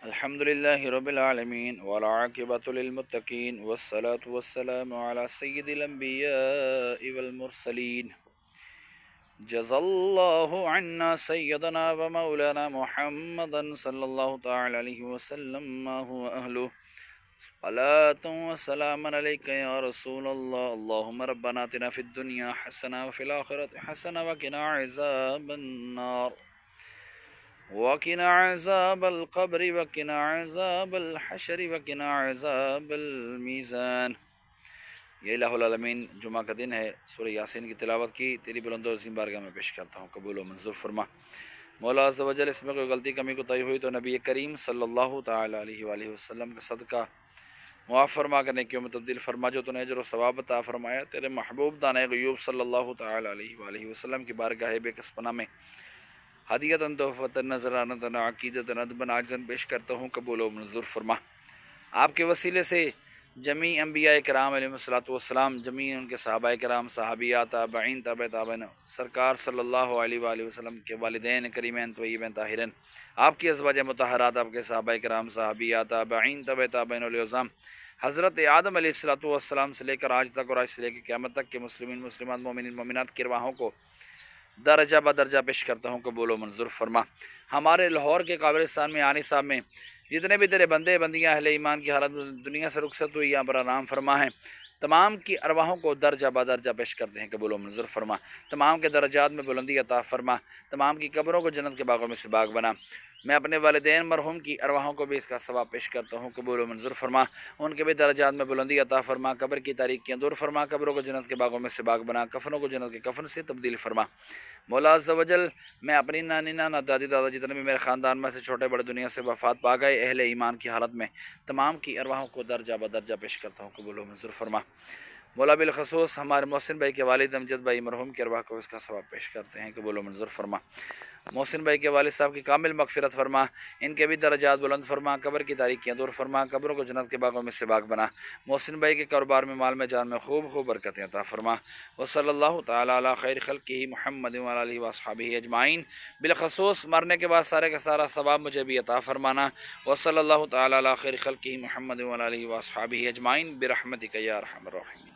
الحمد لله رب العالمين والعاقبة للمتقين والصلاة والسلام على سيد الأنبياء والمرسلين. جزا الله عنا سيدنا ومولانا محمدا صلى الله تعالى عليه وسلم ما هو أهله. صلاة وسلام عليك يا رسول الله. اللهم ربنا آتنا في الدنيا حسنة وفي الآخرة حسنة وقنا عذاب النار وقنا عذاب القبر وقنا عذاب الحشر وقنا عذاب المیزان. یہ الہ العالمین جمعہ کا دن ہے، سورہ یاسین کی تلاوت کی تیری بلند و عظیم بارگاہ میں پیش کرتا ہوں، قبول و منظور فرما. مولا عز و جل اس میں کوئی غلطی کمی کوتاہی ہوئی تو نبی کریم صلی اللہ تعالی علیہ وآلہ وسلم کا صدقہ معاف فرما کر نیکیوں میں تبدیل فرما. جو تو نے اجر و ثواب عطا فرمایا تیرے محبوب دانۂ غیوب صلی اللہ تعالی علیہ وآلہ وسلم کی بارگاہ بے کس پناہ میں ہدیتاً تحفتاً نذرانۃً عقیدتاً ادباً عاجزاً پیش کرتا ہوں، قبول و منظور فرما. آپ کے وسیلے سے جمیع انبیاء کرام علیہ الصلوۃ والسلام، جمیع ان کے صحابہ کرام، صحابیات، تابعین، تابع تابعین، سرکار صلی اللہ علیہ وآلہ وسلم کے والدین کریمین طیبین طاہرین، آپ کی ازواج مطہرات، آپ کے صحابہ کرام، صحابیات، تابعین، تابع تابعین اولیاء العظام، حضرت آدم علیہ الصلوۃ والسلام سے لے کر آج تک اور آج سے لے کر قیامت تک کے مسلمین، مسلمات، مومنین، مومنات کی ارواحوں کو درجہ بدرجہ پیش کرتا ہوں، قبول و منظور فرما. ہمارے لاہور کے قبرستان میں آنی صاحب میں جتنے بھی تیرے بندے بندیاں اہل ایمان کی حالت دنیا سے رخصت ہوئی یہاں پر آرام فرما ہے، تمام کی ارواحوں کو درجہ بدرجہ پیش کرتے ہیں، قبول و منظور فرما. تمام کے درجات میں بلندی عطا فرما، تمام کی قبروں کو جنت کے باغوں میں سے باغ بنا. میں اپنے والدین مرحوم کی ارواحوں کو بھی اس کا ثواب پیش کرتا ہوں، قبول و منظور فرما. ان کے بھی درجات میں بلندی عطا فرما، قبر کی تاریکیاں دور فرما، قبروں کو جنت کے باغوں میں سے باغ بنا، کفنوں کو جنت کے کفن سے تبدیل فرما. مولا عز و جل میں اپنی نانی نانا دادی دادا جتنے بھی میرے خاندان میں سے چھوٹے بڑے دنیا سے وفات پا گئے اہل ایمان کی حالت میں، تمام کی ارواحوں کو درجہ بدرجہ پیش کرتا ہوں، قبول و منظور فرما. مولا بالخصوص ہمارے محسن بھائی کے والد امجد بھائی مرحوم کی ارواح کو اس کا ثواب پیش کرتے ہیں، قبول و منظور فرما. محسن بھائی کے والد صاحب کی کامل مغفرت فرما، ان کے بھی درجات بلند فرما، قبر کی تاریکیاں دور فرما، قبروں کو جنت کے باغوں میں سے باغ بنا. محسن بھائی کے کاروبار میں، مال میں، جان میں خوب خوب برکتیں عطا فرما. وصلی اللہ تعالی علی خیر خلقہ محمد وعلی آلہ واصحابہ اجمعین. بالخصوص مرنے کے بعد سارے کا سارا ثواب مجھے بھی عطا فرمانا. وصلی اللہ تعالی علی خیر خلقہ محمد وعلی آلہ واصحابہ اجمعین برحمتک یا ارحم الراحمین.